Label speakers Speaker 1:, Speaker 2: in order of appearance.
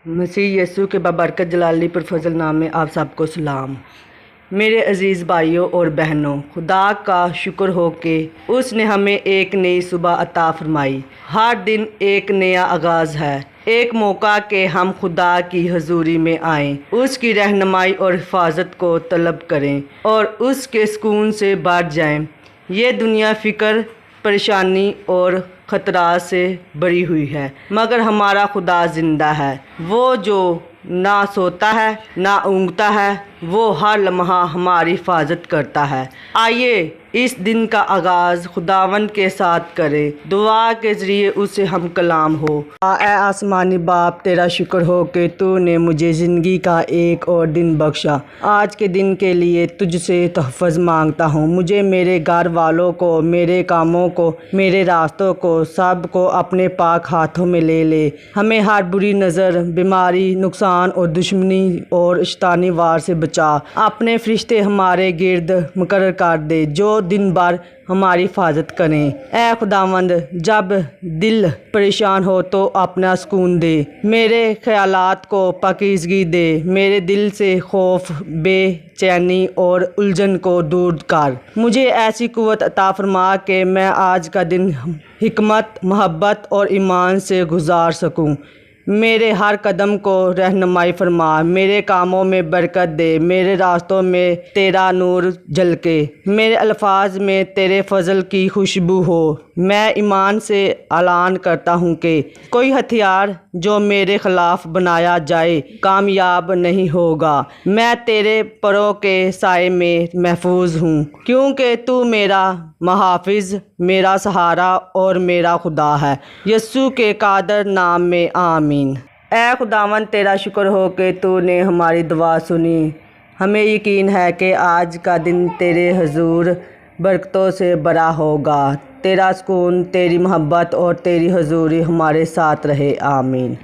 Speaker 1: مسیح یسوع کے بابرکت جلالی پر فضل نام میں آپ سب کو سلام۔ میرے عزیز بھائیوں اور بہنوں، خدا کا شکر ہو کہ اس نے ہمیں ایک نئی صبح عطا فرمائی۔ ہر دن ایک نیا آغاز ہے، ایک موقع کہ ہم خدا کی حضوری میں آئیں، اس کی رہنمائی اور حفاظت کو طلب کریں اور اس کے سکون سے بھر جائیں۔ یہ دنیا فکر، پریشانی اور خطرات سے بھری ہوئی ہے، مگر ہمارا خدا زندہ ہے۔ وہ جو نہ سوتا ہے نہ اونگتا ہے، وہ ہر لمحہ ہماری حفاظت کرتا ہے۔ آئیے اس دن کا آغاز خداوند کے ساتھ کریں، دعا کے ذریعے اس سے ہم کلام ہو۔ اے آسمانی باپ، تیرا شکر ہو کہ تو نے مجھے زندگی کا ایک اور دن بخشا۔ آج کے دن کے لیے تجھ سے تحفظ مانگتا ہوں۔ مجھے، میرے گھر والوں کو، میرے کاموں کو، میرے راستوں کو، سب کو اپنے پاک ہاتھوں میں لے لے۔ ہمیں ہر بری نظر، بیماری، نقصان اور دشمنی اور شیطانی وار سے بچا۔ اپنے فرشتے ہمارے گرد مقرر کر دے جو دن بھر ہماری حفاظت کریں۔ اے خداوند، جب دل پریشان ہو تو اپنا سکون دے، میرے خیالات کو پاکیزگی دے، میرے دل سے خوف، بے چینی اور الجھن کو دور کر۔ مجھے ایسی قوت عطا فرما کہ میں آج کا دن حکمت، محبت اور ایمان سے گزار سکوں۔ میرے ہر قدم کو رہنمائی فرما، میرے کاموں میں برکت دے، میرے راستوں میں تیرا نور جھلکے، میرے الفاظ میں تیرے فضل کی خوشبو ہو۔ میں ایمان سے اعلان کرتا ہوں کہ کوئی ہتھیار جو میرے خلاف بنایا جائے کامیاب نہیں ہوگا۔ میں تیرے پروں کے سائے میں محفوظ ہوں، کیونکہ تو میرا محافظ، میرا سہارا اور میرا خدا ہے۔ یسوع کے قادر نام میں آمین۔ اے خداوند، تیرا شکر ہو کہ تو نے ہماری دعا سنی۔ ہمیں یقین ہے کہ آج کا دن تیرے حضور برکتوں سے بھرا ہوگا۔ تیرا سکون، تیری محبت اور تیری حضوری ہمارے ساتھ رہے۔ آمین۔